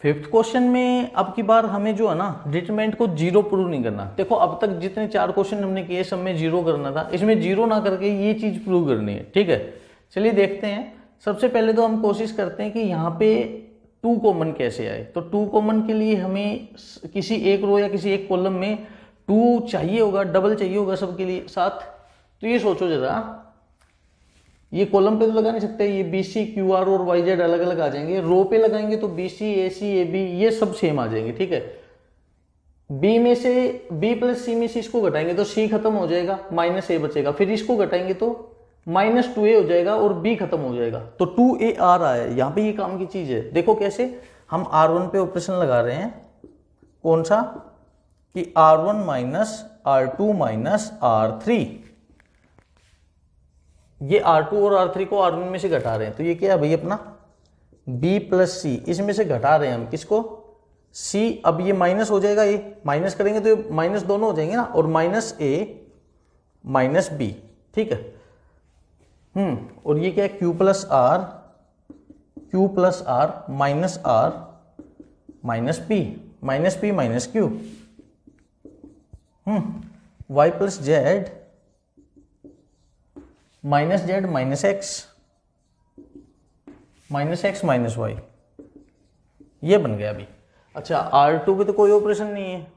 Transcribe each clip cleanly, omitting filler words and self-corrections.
Fifth question में अब की बार हमें जो है ना डिटरमिनेंट को जीरो प्रूव नहीं करना। देखो अब तक जितने 4 क्वेश्चन हमने किए सब में जीरो करना था, इसमें जीरो ना करके ये चीज प्रूव करनी है। ठीक है, चलिए देखते हैं। सबसे पहले तो हम कोशिश करते हैं कि यहाँ पे 2 कॉमन कैसे आए। तो 2 कॉमन के लिए हमें किसी एक रो या किसी एक कॉलम में 2 चाहिए होगा, डबल चाहिए होगा सबके लिए साथ। तो ये सोचो जरा, ये कॉलम पे तो लगा नहीं सकते, ये बी सी क्यू आर और वाई जेड अलग अलग आ जाएंगे। रो पे लगाएंगे तो B C A C A B ये सब सेम आ जाएंगे। ठीक है, बी में से बी प्लस सी में से इसको घटाएंगे तो सी खत्म हो जाएगा, माइनस ए बचेगा। फिर इसको घटाएंगे तो माइनस 2a हो जाएगा और b खत्म हो जाएगा। तो 2a आ रहा है यहाँ पे, ये काम की चीज है। देखो कैसे हम R1 पे ऑपरेशन लगा रहे हैं, कौन सा कि R1 minus R2 minus R3। ये R2 और R3 को R1 में से घटा रहे हैं, तो ये क्या है भाई अपना b प्लस सी, इसमें से घटा रहे हैं हम किसको, c। अब ये माइनस हो जाएगा, ये माइनस करेंगे तो ये माइनस दोनों हो जाएंगे ना, और माइनस a माइनस b। ठीक है, और ये क्या है q plus r minus r minus p minus q, y plus z minus z minus x minus y, ये बन गया अभी। अच्छा R2 पे तो कोई ऑपरेशन नहीं है,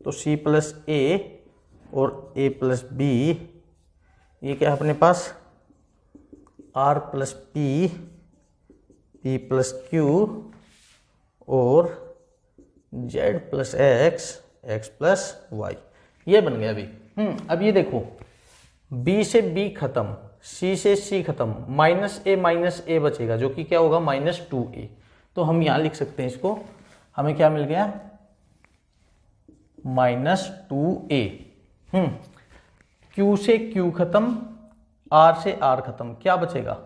तो c प्लस ए और a प्लस बी, ये क्या है अपने पास r plus p p plus q और z plus x plus y, ये बन गया अभी। अब ये देखो b से b खत्म, c से c खत्म, माइनस ए बचेगा जो कि क्या होगा माइनस 2a। तो हम यहां लिख सकते हैं इसको, हमें क्या मिल गया माइनस 2a। q से q खत्म, r से r खत्म, क्या बचेगा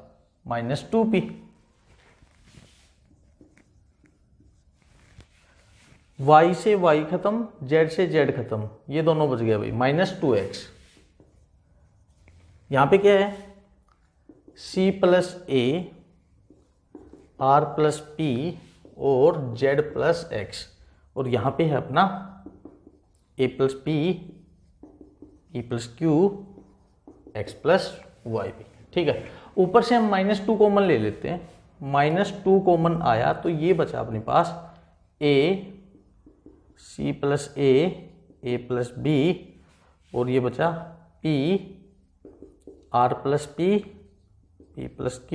माइनस 2p। y से y खत्म, z से z खत्म, ये दोनों बच गया भाई माइनस 2x। यहां पे क्या है c plus a r plus p और z प्लस x, और यहां पे है अपना a plus p e plus q x plus y भी। ठीक है, ऊपर से हम माइनस 2 कॉमन ले लेते हैं, माइनस 2 कॉमन आया तो ये बचा अपने पास a c plus a plus b, और ये बचा p r plus p plus q,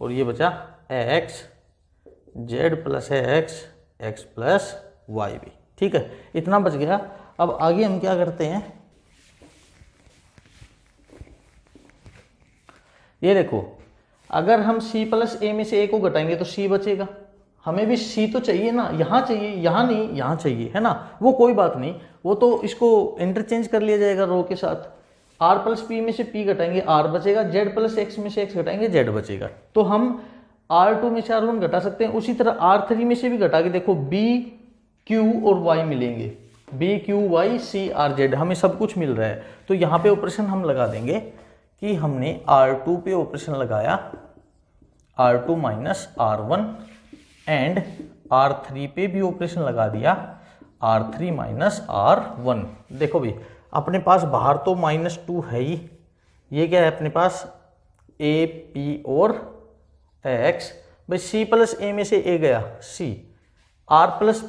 और ये बचा x z plus x plus y भी। ठीक है, इतना बच गया। अब आगे हम क्या करते हैं, ये देखो अगर हम c प्लस ए में से a को घटाएंगे तो c बचेगा। हमें भी c तो चाहिए ना, यहाँ चाहिए, यहाँ नहीं, यहाँ चाहिए, है ना। वो कोई बात नहीं, वो तो इसको इंटरचेंज कर लिया जाएगा रो के साथ। r प्लस पी में से p घटाएंगे r बचेगा, z प्लस x में से x घटाएंगे z बचेगा। तो हम R2 में से R1 घटा सकते हैं, उसी तरह R3 में से भी घटा के देखो b q और y मिलेंगे, b q y c r z, हमें सब कुछ मिल रहा है। तो यहाँ पे ऑपरेशन हम लगा देंगे कि हमने R2 पे ऑपरेशन लगाया R2 minus R1 and R3 पे भी ऑपरेशन लगा दिया R3 माइनस R1। देखो भाई अपने पास बाहर तो माइनस 2 है ही, ये क्या है अपने पास a p और x, भाई c प्लस ए में से a गया c, r प्लस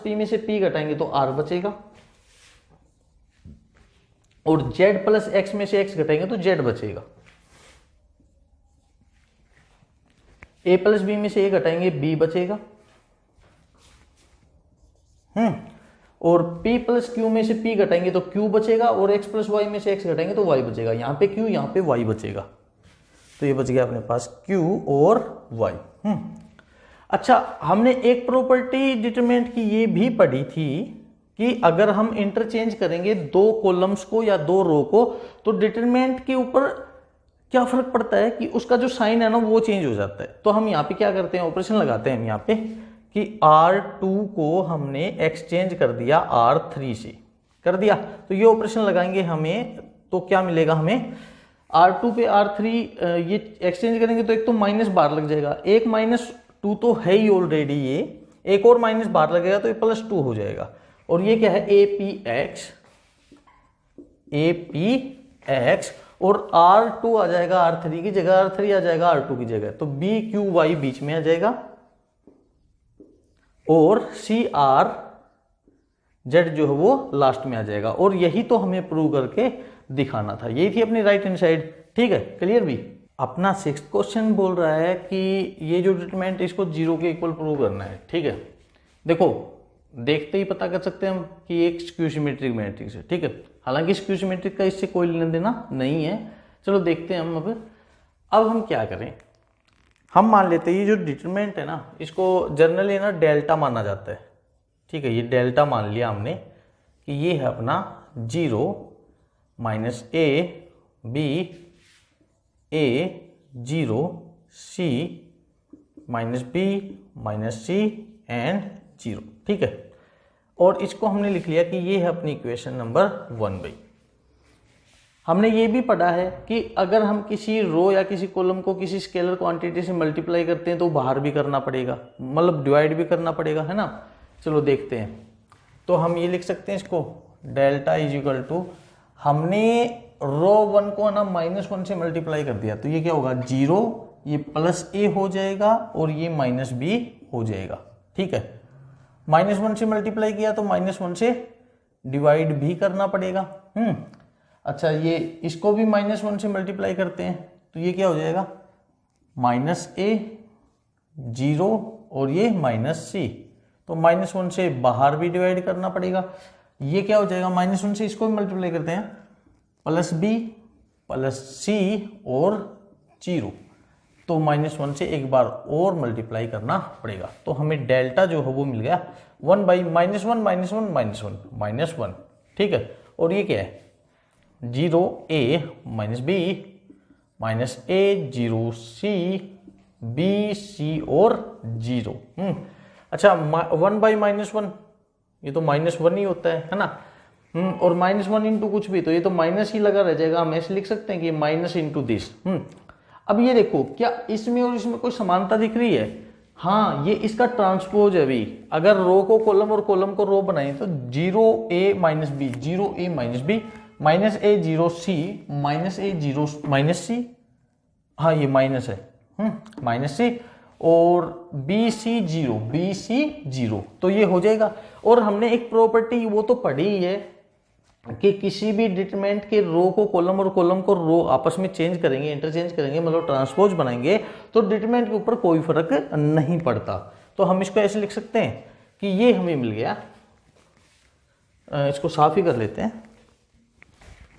p में से p घटाएंगे तो r बचेगा, और z प्लस x में से x घटाएंगे तो z बचेगा। a प्लस b में से a घटाएंगे b बचेगा, और p प्लस q में से p घटाएंगे तो q बचेगा, और x प्लस y में से x घटाएंगे तो y बचेगा। यहाँ पे q यहाँ पे y बचेगा, तो ये बच गया अपने पास q और y। अच्छा हमने एक प्रॉपर्टी डिटरमिनेंट की ये भी पढ़ी थी कि अगर हम इंटरचेंज करेंगे 2 कॉलम्स को या 2 रो को तो डिटरमिनेंट के ऊपर क्या फर्क पड़ता है कि उसका जो साइन है ना वो चेंज हो जाता है। तो हम यहाँ पे क्या करते हैं, ऑपरेशन लगाते हैं हम यहाँ पे कि R2 को हमने एक्सचेंज कर दिया R3 से, कर दिया। तो ये ऑपरेशन लगाएंगे हमें, तो क्या मिलेगा हमें R2 पे R3 ये एक्सचेंज करेंगे तो एक तो माइनस बार लग जाएगा, एक माइनस 2 तो है ही ऑलरेडी, ये एक और माइनस बाहर लगेगा तो ये +2 हो जाएगा। और ये क्या है, ए पी एक्स और R2 आ जाएगा R3 की जगह, R3 आ जाएगा R2 की जगह, तो BQY बीच में आ जाएगा और CRZ जो है वो लास्ट में आ जाएगा। और यही तो हमें प्रूव करके दिखाना था, यही थी अपनी राइट हैंड साइड। ठीक है, क्लियर भी। अपना 6th क्वेश्चन बोल रहा है कि ये जो डिटरमिनेंट इसको 0 के इक्वल प्रूव करना है। ठीक है, देखो देखते ही पता कर सकते हैं हम कि एक स्क्यू सिमेट्रिक मैट्रिक्स है। ठीक है, हालांकि स्क्यू सिमेट्रिक का इससे कोई लेना देना नहीं है। चलो देखते हैं हम। अब हम क्या करें, हम मान लेते हैं ये जो डिटरमिनेंट है ना, इसको जनरली ना डेल्टा माना जाता है। ठीक है, ये डेल्टा मान लिया हमने कि ये है अपना 0 -a b a 0 c -b -c and 0। ठीक है, और इसको हमने लिख लिया कि ये है अपनी इक्वेशन नंबर 1 हमने ये भी पढ़ा है कि अगर हम किसी रो या किसी कॉलम को किसी स्केलर क्वांटिटी से मल्टीप्लाई करते हैं तो बाहर भी करना पड़ेगा, मतलब डिवाइड भी करना पड़ेगा, है ना। चलो देखते हैं। तो हम ये लिख सकते हैं इसको, डेल्टा इज इक्वल टू, हमने रो 1 को ना -1 से मल्टीप्लाई कर दिया तो ये क्या होगा 0, ये +a हो जाएगा और ये -b हो जाएगा। ठीक है, -1 से मल्टीप्लाई किया तो -1 से डिवाइड भी करना पड़ेगा। अच्छा, ये इसको भी -1 से मल्टीप्लाई करते हैं तो ये क्या हो जाएगा -a 0 और ये -c, तो -1 से बाहर भी डिवाइड करना पड़ेगा। ये क्या हो जाएगा, -1 से इसको भी मल्टीप्लाई करते हैं +b +c और 0, तो -1 से एक बार और मल्टीप्लाई करना पड़ेगा। तो हमें डेल्टा जो है वो मिल गया 1/-1 ठीक है, और ये क्या है 0a -b -a 0c bc और 0। अच्छा, 1/-1 ये तो -1 ही होता है ना। और -1 इंटू कुछ भी, तो ये तो माइनस ही लगा रह जाएगा। हम ऐसे लिख सकते हैं कि माइनस इंटू दिस। अब ये देखो, क्या इसमें और इसमें कोई समानता दिख रही है? हाँ, ये इसका ट्रांसपोज है। अभी अगर रो को कॉलम और कॉलम को रो बनाए तो 0a -b 0a -b -a 0c -a 0 -c, हाँ ये माइनस है -c और bc 0 bc 0, तो ये हो जाएगा। और हमने एक प्रॉपर्टी वो तो पढ़ी ही है कि किसी भी डिटरमिनेंट के रो को कॉलम और कॉलम को रो आपस में चेंज करेंगे, इंटरचेंज करेंगे, मतलब ट्रांसपोज बनाएंगे तो डिटरमिनेंट के ऊपर कोई फर्क नहीं पड़ता। तो हम इसको ऐसे लिख सकते हैं कि ये हमें मिल गया, इसको साफ ही कर लेते हैं,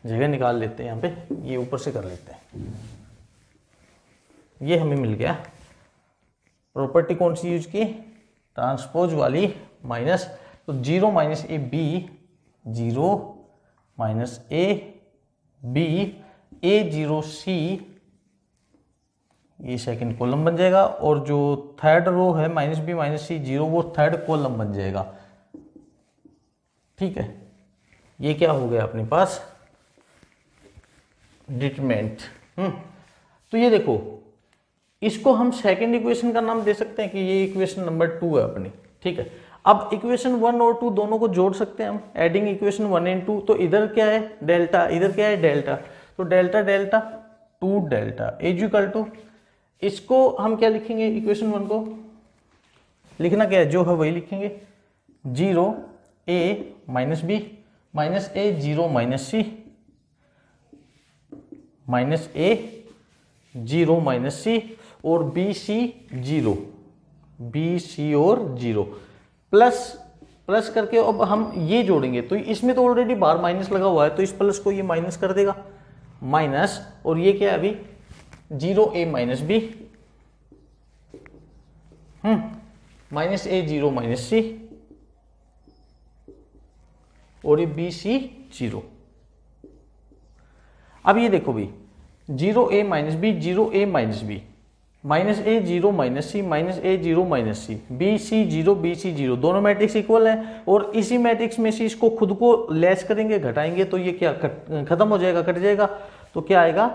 जगह निकाल लेते हैं यहाँ पे, ये ऊपर से कर लेते हैं। ये हमें मिल गया प्रॉपर्टी कौन सी यूज की, ट्रांसपोज वाली, माइनस, तो 0 -a b 0 -a b a 0 c, ये सेकंड कॉलम बन जाएगा, और जो थर्ड रो है -b -c 0 वो थर्ड कॉलम बन जाएगा। ठीक है, ये क्या हो गया अपने पास डिटरमिनेंट। तो ये देखो, इसको हम सेकंड इक्वेशन का नाम दे सकते हैं कि ये इक्वेशन नंबर 2 है अपनी। ठीक है, अब इक्वेशन 1 और 2 दोनों को जोड़ सकते हैं हम, एडिंग इक्वेशन 1 एंड 2। तो इधर क्या है डेल्टा, इधर क्या है डेल्टा, तो delta delta 2 delta is equal to, इसको हम क्या लिखेंगे, इक्वेशन 1 को लिखना क्या है, जो है वही लिखेंगे, 0a -b -a 0 -c -a 0 -c और bc 0 bc और 0 प्लस करके अब हम ये जोड़ेंगे तो इसमें तो ऑलरेडी बाहर माइनस लगा हुआ है, तो इस प्लस को ये माइनस कर देगा, माइनस, और ये क्या है अभी 0a -b -a 0 -c और ये bc 0। अब ये देखो भी 0a -b 0a -b -a 0 -c -a 0 -c bc 0 bc 0, दोनों मैट्रिक्स इक्वल हैं, और इसी मैट्रिक्स में से इसको खुद को लेस करेंगे, घटाएंगे, तो ये क्या खत्म हो जाएगा, कट जाएगा, तो क्या आएगा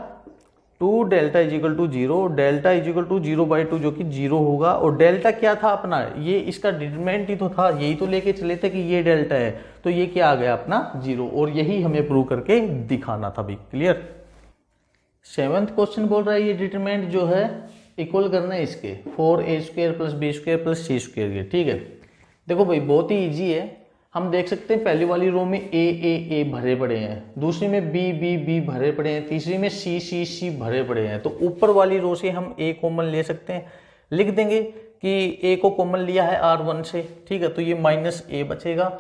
2 delta is equal to 0, delta is equal to 0/2 जो कि 0 होगा। और डेल्टा क्या था अपना, ये इसका डिटरमिनेंट ही तो था, यही तो लेके चले थे कि ये डेल्टा है, तो ये क्या आ गया अपना 0, और यही हमें प्रूव करके दिखाना था भाई। क्लियर। 7th क्वेश्चन बोल रहा है ये डिटरमिनेंट जो है इक्वल करना है इसके 4a² + b² + c² के। ठीक है, देखो भाई बहुत ही ईजी है। हम देख सकते हैं पहली वाली रो में ए भरे पड़े हैं, दूसरी में बी भरे पड़े हैं, तीसरी में सी भरे पड़े हैं। तो ऊपर वाली रो से हम ए कॉमन ले सकते हैं, लिख देंगे कि ए को कॉमन लिया है R1 से। ठीक है, तो ये -a बचेगा,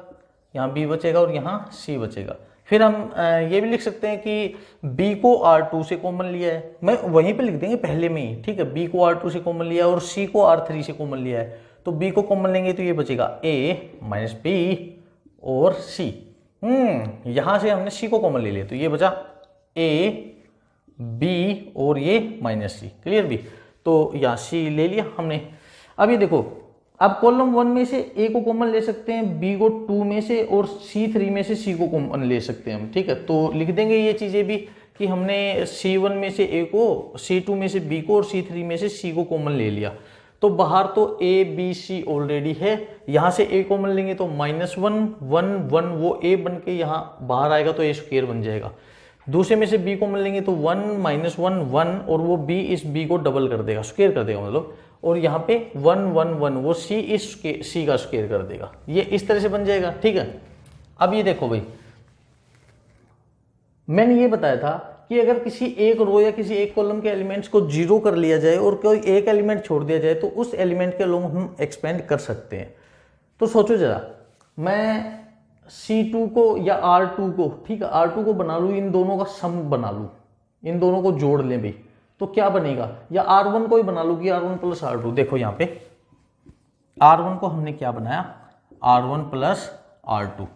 यहाँ b बचेगा और यहाँ c बचेगा। फिर हम ये भी लिख सकते हैं कि b को R2 से कॉमन लिया है, मैं वहीं पे लिख देंगे पहले में ही। ठीक है, b को R2 से कॉमन लिया है और c को R3 से कॉमन लिया है, तो b को कॉमन लेंगे तो ये बचेगा a - b और c। यहां से हमने c को कॉमन ले लिया तो ये बचा a b और ये -c। क्लियर भी, तो यहाँ c ले लिया हमने। अब ये देखो, अब कॉलम 1 में से a को कॉमन ले सकते हैं, b को 2 में से और c3 में से c को कॉमन ले सकते हैं हम। ठीक है, तो लिख देंगे ये चीजें भी कि हमने c1 में से a को, c2 में से b को और c3 में से c को कॉमन ले लिया। तो बाहर तो a b c ऑलरेडी है, यहां से a कॉमन लेंगे तो -1 1 1 वो a बन के यहाँ बाहर आएगा तो a² बन जाएगा। दूसरे में से b कॉमन लेंगे तो 1 - 1 1 और वो b इस b को डबल कर देगा, स्क्वायर कर देगा मतलब, और यहाँ पे 1 1 1 वो c इस c का स्क्वायर कर देगा। ये इस तरह से बन जाएगा। ठीक है, अब ये देखो भाई, मैंने ये बताया था कि अगर किसी एक रो या किसी एक कॉलम के एलिमेंट्स को 0 कर लिया जाए और कोई एक एलिमेंट छोड़ दिया जाए तो उस एलिमेंट के लोग हम एक्सपेंड कर सकते हैं। तो सोचो जरा, मैं C2 को या R2 को, ठीक है, R2 को बना लूँ, इन दोनों का सम बना लूँ, इन दोनों को जोड़ लें भाई, तो क्या बनेगा? या R1 को ही बना लूँ कि R1 + R2। देखो यहाँ पे R1 को हमने क्या बनाया, R1 + R2।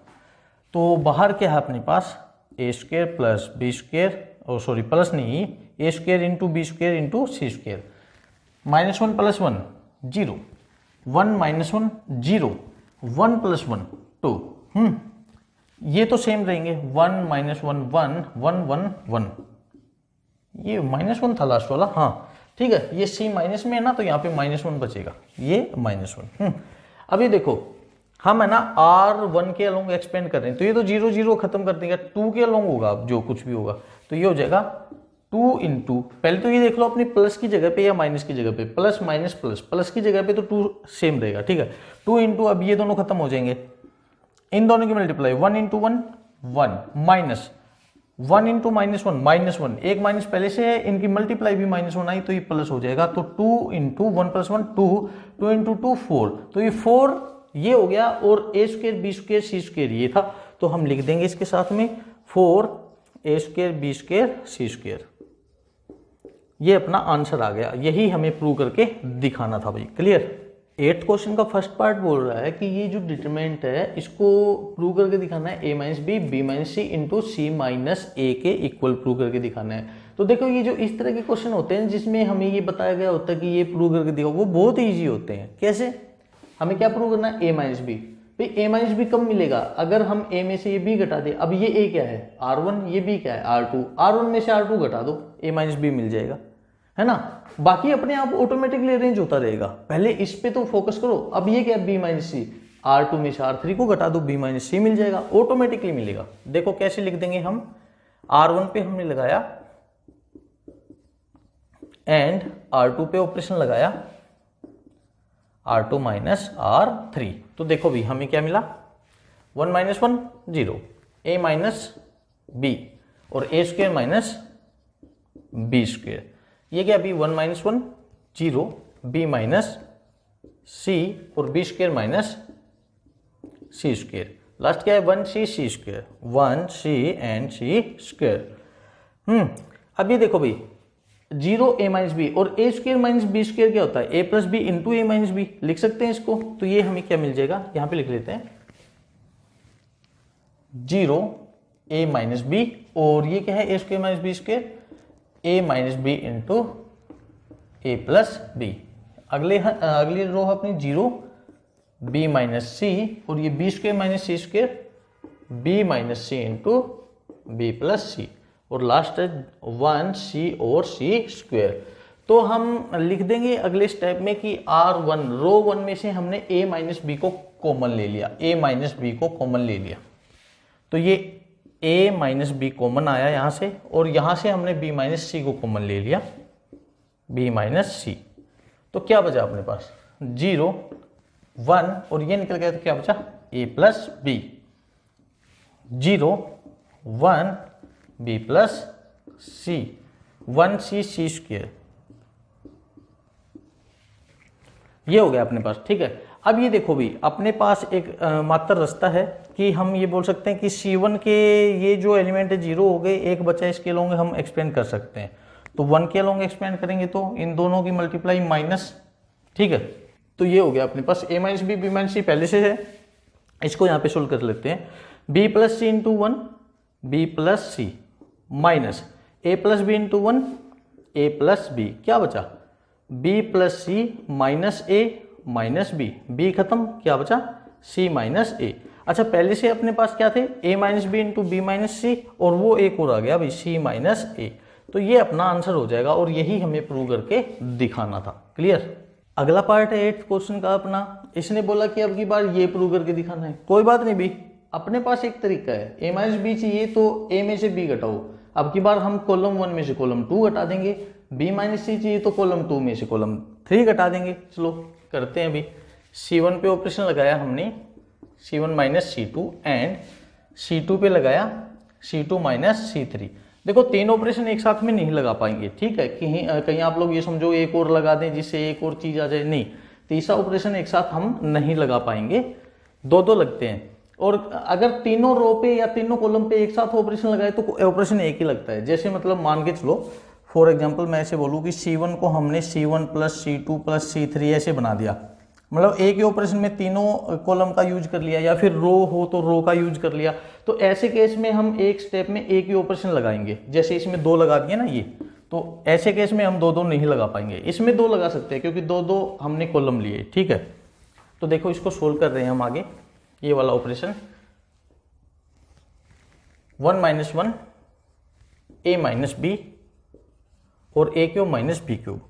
तो बाहर क्या है अपने पास a² + b², और सॉरी प्लस नहीं, a² × b² × c², -1 + 1 0, 1 - 1 0, 1 + 1 2। ये तो सेम रहेंगे, 1 - 1 1 1 1 1, ये -1 था लास्ट वाला। हाँ ठीक है, ये c माइनस में है ना, तो यहाँ पे -1 बचेगा, ये -1। अब ये देखो, हम है ना R1 के अलोंग एक्सपेंड कर रहे हैं, तो ये तो 0 0 खत्म कर देंगे, 2 के अलोंग होगा जो कुछ भी होगा, तो ये हो जाएगा 2 × पहले तो ये देख लो अपनी प्लस की जगह पे या माइनस की जगह पे, प्लस माइनस प्लस, प्लस की जगह पे तो 2 सेम रहेगा। ठीक है, 2 × अब ये दोनों खत्म हो जाएंगे, इन दोनों की मल्टीप्लाई 1 × 1 1 माइनस 1 × -1 -1, एक माइनस पहले से है, इनकी मल्टीप्लाई भी -1 आई तो ये प्लस हो जाएगा, तो 2 × 1 + 1 2, 2 × 2 4, तो ये 4 ये हो गया, और a² b² c² ये था, तो हम लिख देंगे इसके साथ में 4 a² b² c²। ये अपना आंसर आ गया, यही हमें प्रूव करके दिखाना था भाई। क्लियर। 8th क्वेश्चन का फर्स्ट पार्ट बोल रहा है कि ये जो डिटरमिनेंट है इसको प्रूव करके दिखाना है a - b b - c × c - a के इक्वल प्रूव करके दिखाना है। तो देखो ये जो इस तरह के क्वेश्चन होते हैं जिसमें हमें ये बताया गया होता है कि ये प्रूव करके दिखाओ, वो बहुत ईजी होते हैं। कैसे? हमें क्या प्रूव करना है, a - b। भाई a - b कब मिलेगा? अगर हम a में से ये b घटा दे। अब ये a क्या है, R1, ये b क्या है, R2। R1 में से R2 घटा दो, a - b मिल जाएगा, है ना। बाकी अपने आप ऑटोमेटिकली अरेंज होता रहेगा, पहले इस पे तो फोकस करो। अब ये क्या है, b - c, R2 में से R3 को घटा दो, b - c मिल जाएगा, ऑटोमेटिकली मिलेगा। देखो कैसे लिख देंगे हम, R1 पे हमने लगाया एंड R2 पे ऑपरेशन लगाया, R2 - R3, तो देखो भी हमें क्या मिला, 1 - 1 0, a - b और a² - b²। ये क्या अभी 1 - 1 0, b - c और b² - c²। लास्ट क्या है, 1c c², 1c and c²। अब ये देखो भाई 0 a - b और a² - b² क्या होता है, a + b × a - b लिख सकते हैं इसको। तो ये हमें क्या मिल जाएगा, यहां पे लिख लेते हैं 0 a - b, और ये क्या है, a² - b², a - b × a + b। अगली रो है अपनी 0 b - c और ये b² - c², b - c × b + c, और लास्ट है 1c और c स्क्वायर। तो हम लिख देंगे अगले स्टेप में कि R1 रो 1 में से हमने a माइनस बी को कॉमन ले लिया, a माइनस बी को कॉमन ले लिया, तो ये a माइनस बी कॉमन आया यहाँ से, और यहाँ से हमने b माइनस सी को कॉमन ले लिया, b माइनस सी। तो क्या बचा अपने पास 0 1 और ये निकल गया, तो क्या बचा a plus b, 0 1 b plus c, 1c c square, ये हो गया अपने पास। ठीक है, अब ये देखो भी अपने पास एक मात्र रास्ता है कि हम ये बोल सकते हैं कि C1 के ये जो एलिमेंट है 0 हो गए, एक बचा, इसके अलोंग हम एक्सपेंड कर सकते हैं। तो 1 के अलोंग एक्सपेंड करेंगे तो इन दोनों की मल्टीप्लाई माइनस। ठीक है, तो ये हो गया अपने पास a minus B, b minus C पहले से है, इसको यहाँ पे सोल्व कर लेते हैं। b plus c into 1 b plus c minus a plus b into 1 a plus b, क्या बचा b plus c minus a minus B, b खत्म, क्या बचा c माइनस a। अच्छा, पहले से अपने पास क्या थे a minus B into B minus सी, और वो एक और आ गया भाई c माइनस a। तो ये अपना आंसर हो जाएगा और यही हमें प्रूव करके दिखाना था। क्लियर। अगला पार्ट है 8th क्वेश्चन का अपना। इसने बोला कि अब की बार ये प्रूव करके दिखाना है। कोई बात नहीं भी, अपने पास एक तरीका है, a माइनस बी चाहिए तो a में से b घटाओ। अब की बार हम कॉलम 1 में से कॉलम 2 घटा देंगे, b माइनस सी चाहिए तो कॉलम 2 में से कॉलम 3 घटा देंगे। चलो करते हैं अभी। C1 पे ऑपरेशन लगाया हमने, C1 minus C2 and C2 पे लगाया C2 माइनस C3। देखो तीन ऑपरेशन एक साथ में नहीं लगा पाएंगे, ठीक है, कहीं आप लोग ये समझो एक और लगा दें जिससे एक और चीज आ जाए, नहीं, तीसरा ऑपरेशन एक साथ हम नहीं लगा पाएंगे, दो दो लगते हैं। और अगर तीनों रो पे या तीनों कॉलम पे एक साथ ऑपरेशन लगाए तो ऑपरेशन एक ही लगता है। जैसे मतलब मान के चलो फॉर एग्जांपल मैं ऐसे बोलूँ कि C1 को हमने C1 plus C2 plus C3 ऐसे बना दिया, मतलब एक ही ऑपरेशन में तीनों कॉलम का यूज कर लिया, या फिर रो हो तो रो का यूज कर लिया। तो ऐसे केस में हम एक स्टेप में एक ही ऑपरेशन लगाएंगे। जैसे इसमें दो लगा दिए ना ये, तो ऐसे केस में हम दो दो नहीं लगा पाएंगे। इसमें दो लगा सकते हैं क्योंकि दो दो हमने कॉलम लिए, ठीक है। तो देखो इसको सोल्व कर रहे हैं हम आगे, ये वाला operation 1 minus 1 a minus B और a cube minus B cube,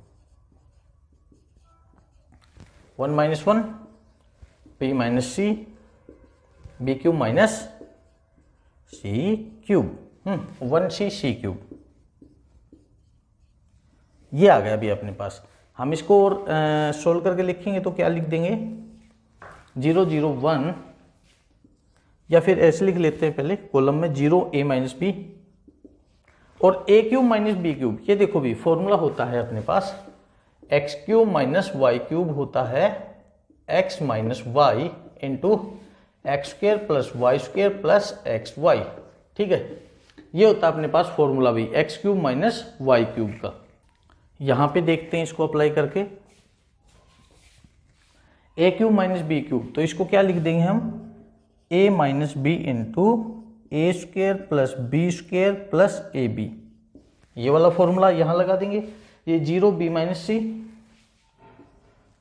1 minus 1 b minus c b cube minus c cube, 1c c cube, ये आ गया अभी अपने पास। हम इसको और सोल्व करके लिखेंगे तो क्या लिख देंगे 0 0 1, या फिर ऐसे लिख लेते हैं पहले कॉलम में 0 a माइनस बी और a cube minus B cube. ये देखो भी फॉर्मूला होता है अपने पास X cube minus Y cube होता है X minus Y into X square plus Y square plus X Y, ठीक है। ये होता है अपने पास फॉर्मूला भी X cube minus Y cube का। यहां पे देखते हैं इसको अप्लाई करके a cube minus B cube, तो इसको क्या लिख देंगे हम a minus B into a square plus b square plus A B, ये वाला फॉर्मूला यहां लगा देंगे। ये 0 b minus c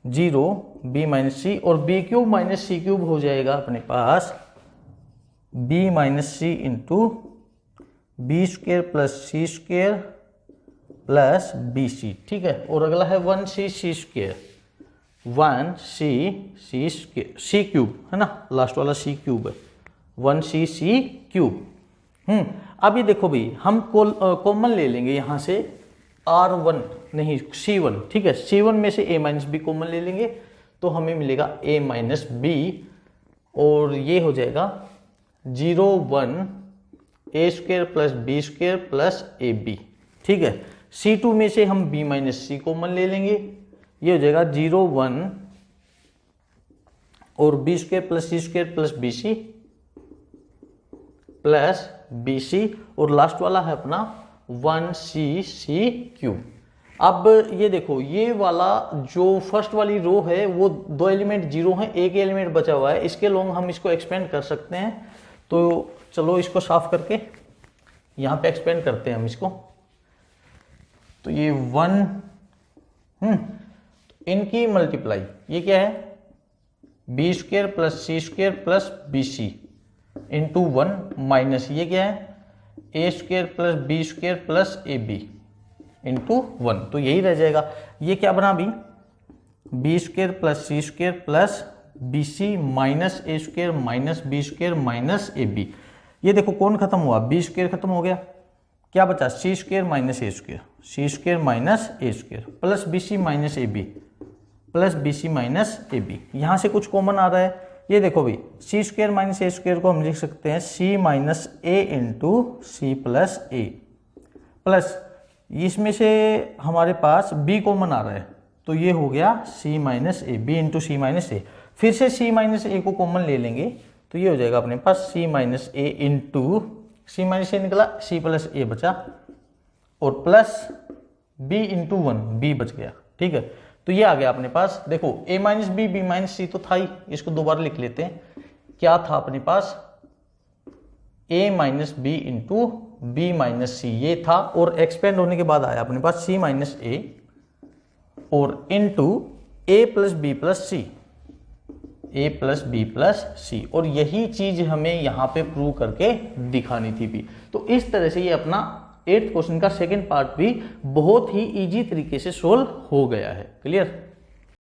0 b minus सी और b cube minus c cube हो जाएगा अपने पास b minus c into b square plus सी स्क्र प्लस बी सी, ठीक है। और अगला है 1c c square 1c c cube, है ना, लास्ट वाला c क्यूब है 1c c क्यूब। अब ये देखो भाई हम कॉमन ले लेंगे यहां से R1 नहीं C1, ठीक है। C1 में से a माइनस बी कॉमन ले लेंगे तो हमें मिलेगा a माइनस बी और ये हो जाएगा 0 1 a square plus b square plus A b, ठीक है। C2 में से हम b माइनस सी कॉमन ले लेंगे, ये हो जाएगा 0 1 और बी स्क्र प्लस सी square plus B C plus B C और लास्ट वाला है अपना 1c c क्यूब। अब ये देखो ये वाला जो फर्स्ट वाली रो है वो दो एलिमेंट 0 हैं, एक एलिमेंट बचा हुआ है, इसके लॉन्ग हम इसको एक्सपेंड कर सकते हैं। तो चलो इसको साफ करके यहाँ पे एक्सपेंड करते हैं हम इसको। तो ये 1 इनकी मल्टीप्लाई ये क्या है बी स्क्र प्लस सी square plus B C into 1 minus ये क्या है A square plus B square plus A B into 1, तो यही रह जाएगा। ये क्या बना अभी, B square plus C square plus B C minus A square minus B square minus A B. ये देखो कौन खत्म हुआ, बी स्क्वायर खत्म हो गया, क्या बचा, C square minus A square, C square minus A square plus B C minus A B plus B C minus A B. यहाँ से कुछ कॉमन आ रहा है, ये देखो भाई सी स्क्वायर माइनस ए स्क्वायर को हम लिख सकते हैं सी minus A into C plus a, plus इसमें से हमारे पास बी कॉमन आ रहा है तो ये हो गया सी minus A, B into C minus ए। फिर से सी माइनस ए को कॉमन ले लेंगे तो ये हो जाएगा अपने पास सी माइनस ए इंटू सी माइनस ए निकला, सी प्लस ए बचा और प्लस बी इंटू 1, बी बच गया। ठीक है, तो ये आ गया अपने पास। देखो a minus B, B minus C तो था ही, इसको दोबारा लिख लेते हैं। क्या था अपने पास, a minus B into B minus C, ये था, और एक्सपेंड होने के बाद आया अपने पास c माइनस ए और into a plus B plus C, a plus B plus C, और यही चीज हमें यहाँ पे प्रूव करके दिखानी थी भी। तो इस तरह से ये अपना 8th क्वेश्चन का सेकंड पार्ट भी बहुत ही इजी तरीके से सोल्व हो गया है। क्लियर।